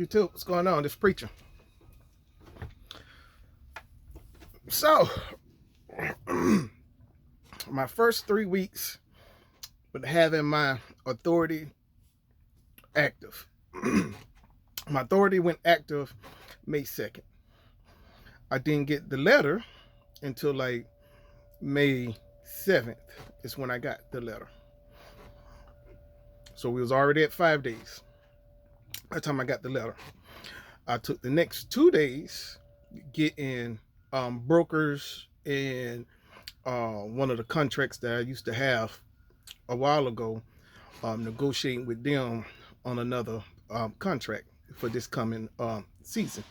YouTube, what's going on? This preacher. So, my first 3 weeks with having my authority active. My authority went active May 2nd. I didn't get the letter until like May 7th is when I got the letter. So we was already at 5 days by the time I got the letter. I took the next 2 days getting brokers and one of the contracts that I used to have a while ago, negotiating with them on another contract for this coming season.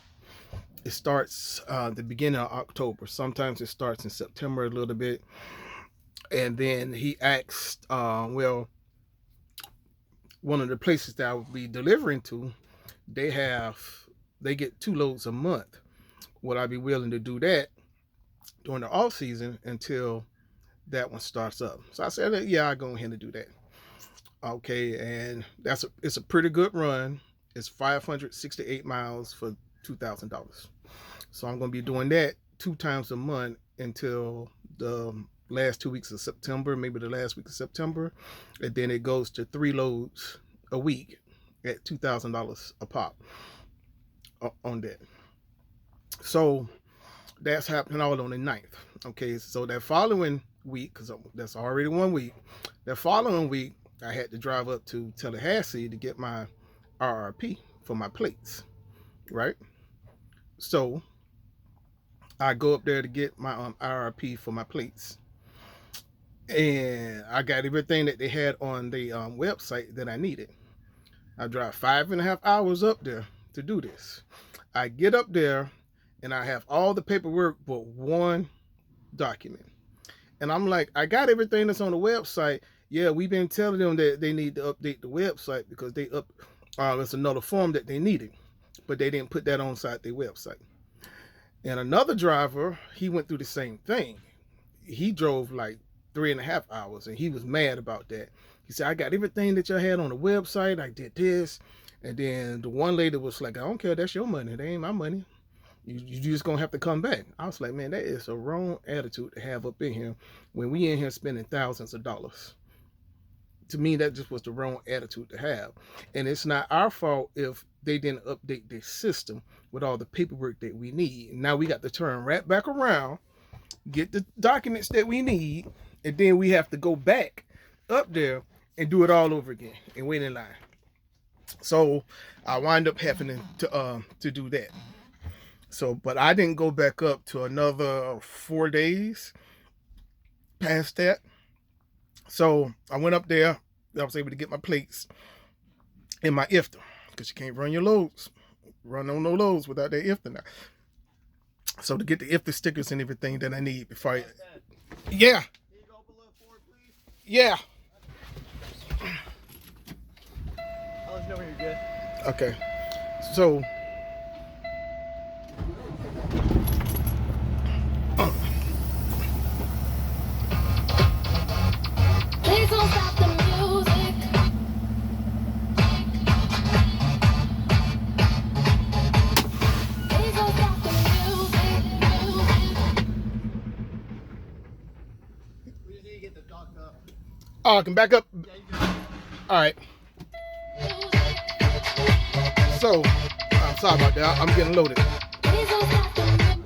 It starts the beginning of October. Sometimes it starts in September a little bit. And then he asked, one of the places that I would be delivering to, they get 2 loads a month. Would I be willing to do that during the off season until that one starts up? So I said, yeah, I'll go ahead and do that. Okay, and it's a pretty good run. It's 568 miles for $2,000. So I'm going to be doing that 2 times a month until the last 2 weeks of September, maybe the last week of September, and then it goes to 3 loads a week at $2,000 a pop on that. So that's happening all on the 9th. Okay, so that following week, because that's already 1 week, that following week, I had to drive up to Tallahassee to get my RRP for my plates, right? So I go up there to get my RRP for my plates, and I got everything that they had on the website that I needed. I drive 5.5 hours up there to do this. I get up there, and I have all the paperwork but one document. And I'm like, I got everything that's on the website. Yeah, we've been telling them that they need to update the website because it's another form that they needed, but they didn't put that on site their website. And another driver, he went through the same thing. He drove like 3.5 hours, and he was mad about that. He said, I got everything that y'all had on the website. I did this. And then the one lady was like, I don't care. That's your money. That ain't my money. You just gonna have to come back. I was like, man, that is a wrong attitude to have up in here when we in here spending thousands of dollars. To me, that just was the wrong attitude to have. And it's not our fault if they didn't update their system with all the paperwork that we need. Now we got to turn right back around, get the documents that we need, and then we have to go back up there and do it all over again and wait in line. So I wind up having to do that. So, but I didn't go back up to another 4 days past that. So I went up there. I was able to get my plates and my IFTA, because you can't run on no loads without that IFTA now. So to get the IFTA stickers and everything that I need before yeah. Can you go up a little forward, please? Yeah. I'll let you know when you're good. Okay. So please don't stop the music. Please don't stop the music. We just need to get the dock up. oh, I can back up. Yeah, you can. All right. So I'm sorry about that. I'm getting loaded. Please don't stop the music.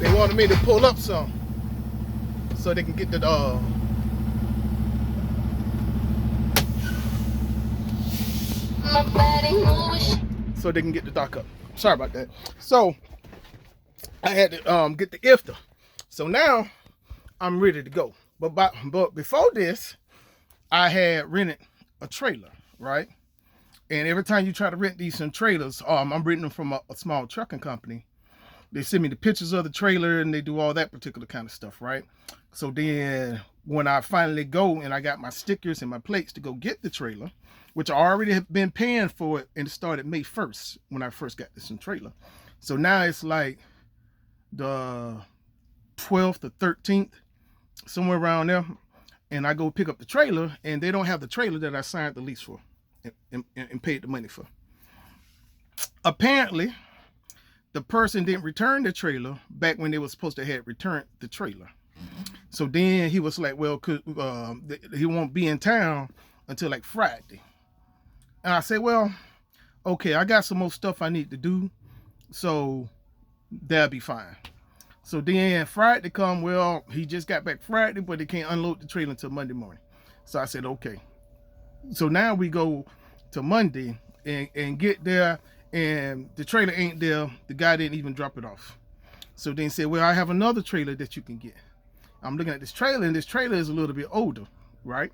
They wanted me to pull up some so they can get the My body moves. so they can get the dock up. Sorry about that. So I had to get the IFTA. So now I'm ready to go. But before this, I had rented a trailer, right? And every time you try to rent these trailers, I'm renting them from a small trucking company. They send me the pictures of the trailer and they do all that particular kind of stuff, right? So then when I finally go and I got my stickers and my plates to go get the trailer, which I already have been paying for it, and it started May 1st when I first got this trailer. So now it's like the 12th or 13th, somewhere around there. and I go pick up the trailer, and they don't have the trailer that I signed the lease for and paid the money for. Apparently, the person didn't return the trailer back when they were supposed to have returned the trailer. So then he was like, well, he won't be in town until like Friday. And I said, well, okay, I got some more stuff I need to do, so that'll be fine. So then Friday come, well, he just got back Friday, but he can't unload the trailer until Monday morning. So I said, okay. So now we go to Monday and get there, and the trailer ain't there. The guy didn't even drop it off. So then he said, well, I have another trailer that you can get. I'm looking at this trailer, and this trailer is a little bit older, right?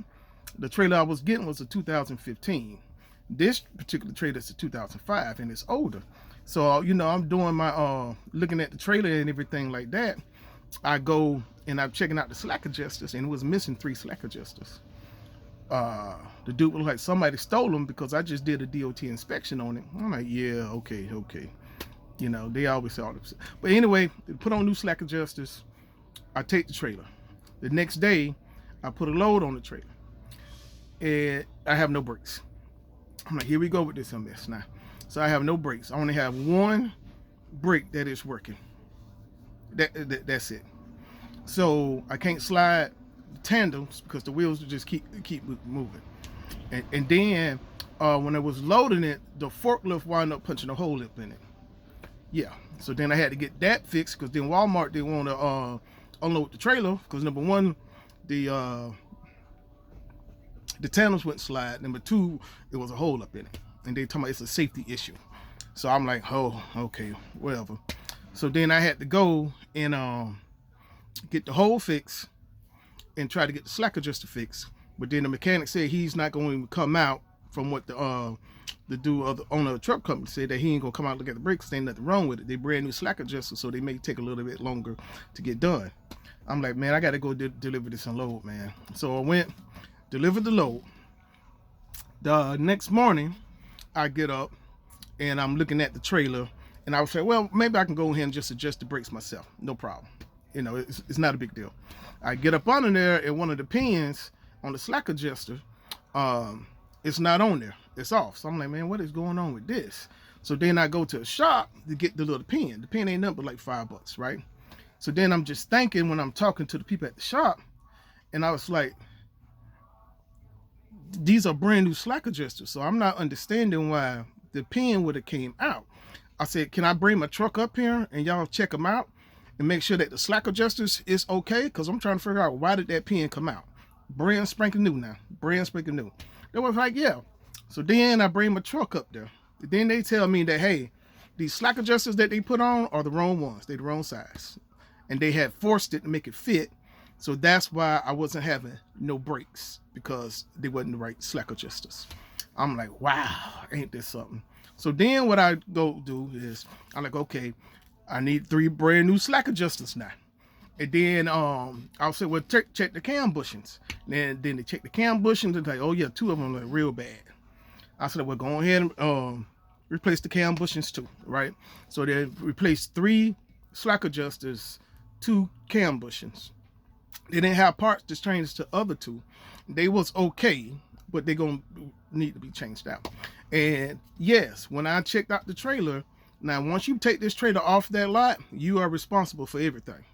The trailer I was getting was a 2015. This particular trailer is a 2005, and it's older. So, you know, I'm doing my, looking at the trailer and everything like that. I go and I'm checking out the slack adjusters, and it was missing 3 slack adjusters. The dude was like, somebody stole them because I just did a DOT inspection on it. I'm like, yeah, okay. You know, they always say all this. But anyway, they put on new slack adjusters. I take the trailer. The next day, I put a load on the trailer, and I have no brakes. I'm like, here we go with this mess now. So I have no brakes. I only have one brake that is working. That's it. So I can't slide tandems because the wheels just keep moving. And then when I was loading it, the forklift wound up punching a hole up in it. Yeah. So then I had to get that fixed because then Walmart didn't want to unload the trailer because number one, the tandems wouldn't slide. Number two, it was a hole up in it, and they told me it's a safety issue. So I'm like, oh, okay, whatever. So then I had to go and get the hole fixed and try to get the slack adjuster fixed. But then the mechanic said he's not going to come out from what the dude of the owner of the truck company said, that he ain't gonna come out and look at the brakes. There ain't nothing wrong with it. They brand new slack adjusters, so they may take a little bit longer to get done. I'm like, man, I gotta go deliver this unload, man. So I went, delivered the load. The next morning, I get up and I'm looking at the trailer, and I would say, well, maybe I can go ahead and just adjust the brakes myself. No problem. You know, it's not a big deal. I get up under there, and one of the pins on the slack adjuster, it's not on there. It's off. So I'm like, man, what is going on with this? So then I go to a shop to get the little pin. The pin ain't nothing but like $5, right? So then I'm just thinking when I'm talking to the people at the shop, and I was like, these are brand new slack adjusters. So I'm not understanding why the pin would have came out. I said, can I bring my truck up here and y'all check them out and make sure that the slack adjusters is okay? Because I'm trying to figure out, why did that pin come out? Brand spanking new now. Brand spanking new. They was like, yeah. So then I bring my truck up there. Then they tell me that, hey, these slack adjusters that they put on are the wrong ones. They're the wrong size. And they had forced it to make it fit. So that's why I wasn't having no brakes, because they wasn't the right slack adjusters. I'm like, wow, ain't this something? So then what I go do is, I'm like, okay, I need 3 brand new slack adjusters now. And then I'll say, well, check the cam bushings. And then they check the cam bushings and like, oh yeah, 2 of them are real bad. I said, well, go ahead and replace the cam bushings too, right? So they replaced 3 slack adjusters, 2 cam bushings. They didn't have parts to change to other 2. They was okay, but they're gonna need to be changed out. And yes, when I checked out the trailer, now once you take this trailer off that lot, you are responsible for everything.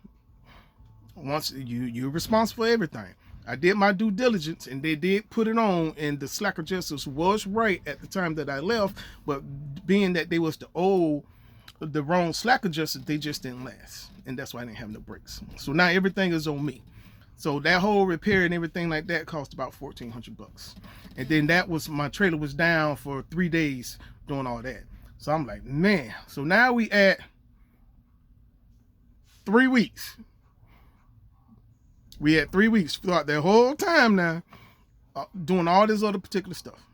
Once you're responsible for everything. I did my due diligence, and they did put it on, and the slack adjusters was right at the time that I left, but being that they was the wrong slack adjusters, they just didn't last, and that's why I didn't have no brakes. So now everything is on me. So that whole repair and everything like that cost about $1,400, and then that was, my trailer was down for 3 days doing all that. So I'm like, man. So now we at 3 weeks. We had 3 weeks throughout that whole time now, doing all this other particular stuff.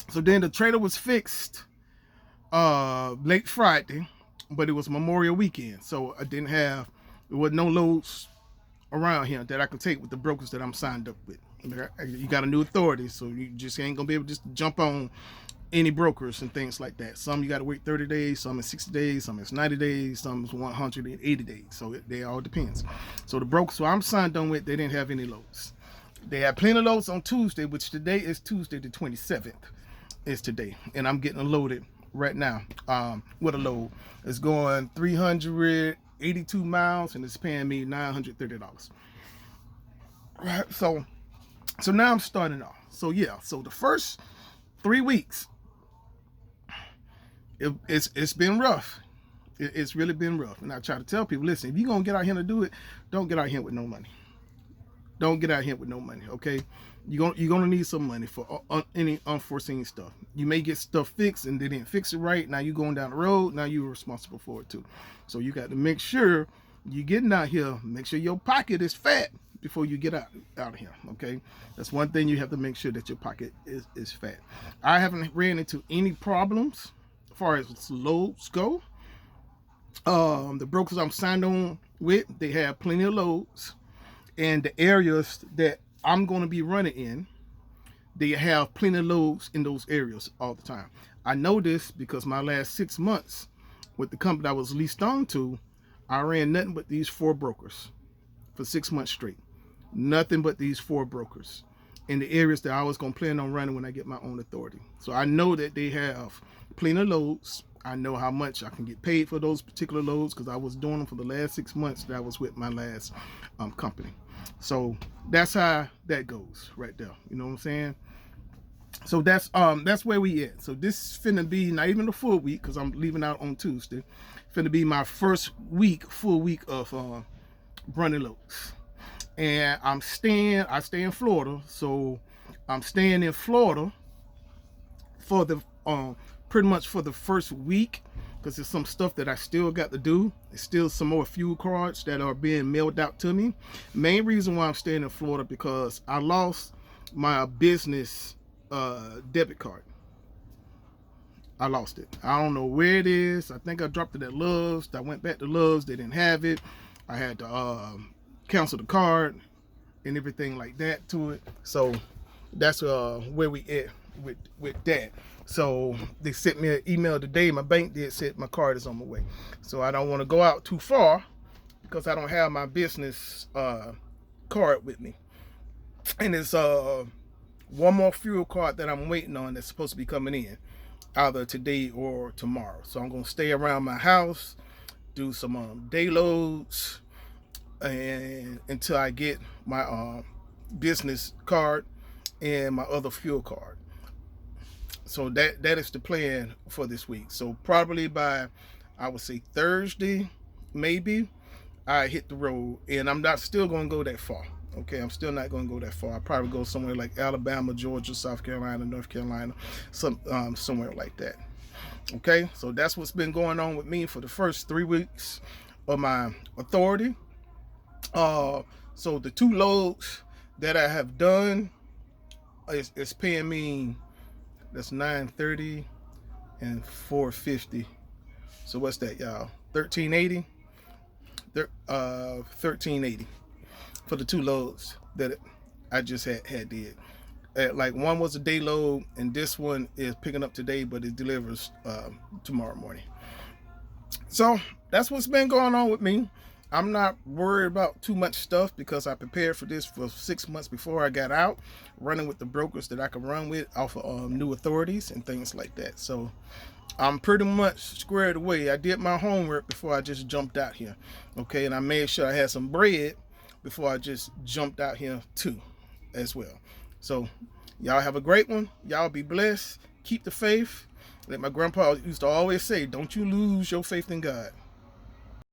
So then the trailer was fixed late Friday, but it was Memorial weekend, so there was no loads around here that I could take with the brokers that I'm signed up with. You got a new authority, so you just ain't gonna be able to just jump on any brokers and things like that. Some you got to wait 30 days, some is 60 days, some is 90 days, some is 180 days. So they all depends. So the brokers, so I'm signed on with, they didn't have any loads. They had plenty of loads on Tuesday, which today is Tuesday the 27th is today. And I'm getting loaded right now with a load. It's going 382 miles and it's paying me $930. Right, so now I'm starting off. So yeah, so the first 3 weeks, it's been rough. It's really been rough. And I try to tell people, listen, if you're going to get out here to do it, don't get out here with no money. Don't get out here with no money, okay? You're gonna need some money for any unforeseen stuff. You may get stuff fixed and they didn't fix it right. Now you're going down the road. Now you're responsible for it too. So you got to make sure you're getting out here. Make sure your pocket is fat before you get out of here, okay? That's one thing you have to make sure that your pocket is fat. I haven't ran into any problems as far as loads go. The brokers I'm signed on with, they have plenty of loads. And the areas that I'm going to be running in, they have plenty of loads in those areas all the time. I know this because my last 6 months with the company I was leased on to, I ran nothing but these 4 brokers for 6 months straight. Nothing but these 4 brokers in the areas that I was going to plan on running when I get my own authority. So I know that they have plenty of loads. I know how much I can get paid for those particular loads because I was doing them for the last 6 months that I was with my last company. So that's how that goes right there. You know what I'm saying? So that's where we at. So this is finna be not even a full week because I'm leaving out on Tuesday. Finna be my first full week of running loads. And I stay in Florida. So I'm staying in Florida for the pretty much for the first week because there's some stuff that I still got to do. There's still some more fuel cards that are being mailed out to me. Main reason why I'm staying in Florida because I lost my business debit card. I lost it. I don't know where it is. I think I dropped it at Love's. I went back to Love's. They didn't have it. I had to cancel the card and everything like that to it. So that's where we at with that. So they sent me an email today. My bank did said my card is on my way. So I don't want to go out too far because I don't have my business card with me. And it's one more fuel card that I'm waiting on that's supposed to be coming in either today or tomorrow. So I'm going to stay around my house, do some day loads and until I get my business card and my other fuel card. So that is the plan for this week. So probably by, I would say Thursday, maybe, I hit the road. And I'm not still going to go that far. Okay, I'm still not going to go that far. I'll probably go somewhere like Alabama, Georgia, South Carolina, North Carolina, somewhere like that. Okay, so that's what's been going on with me for the first 3 weeks of my authority. So the 2 loads that I have done is paying me, that's $930 and $450. So what's that, y'all? $1380. $1380 for the 2 loads that I just had did. Like one was a day load, and this one is picking up today, but it delivers tomorrow morning. So that's what's been going on with me. I'm not worried about too much stuff because I prepared for this for 6 months before I got out, running with the brokers that I can run with off of new authorities and things like that. So I'm pretty much squared away. I did my homework before I just jumped out here. Okay, and I made sure I had some bread before I just jumped out here too as well. So y'all have a great one. Y'all be blessed. Keep the faith. Like my grandpa used to always say, don't you lose your faith in God.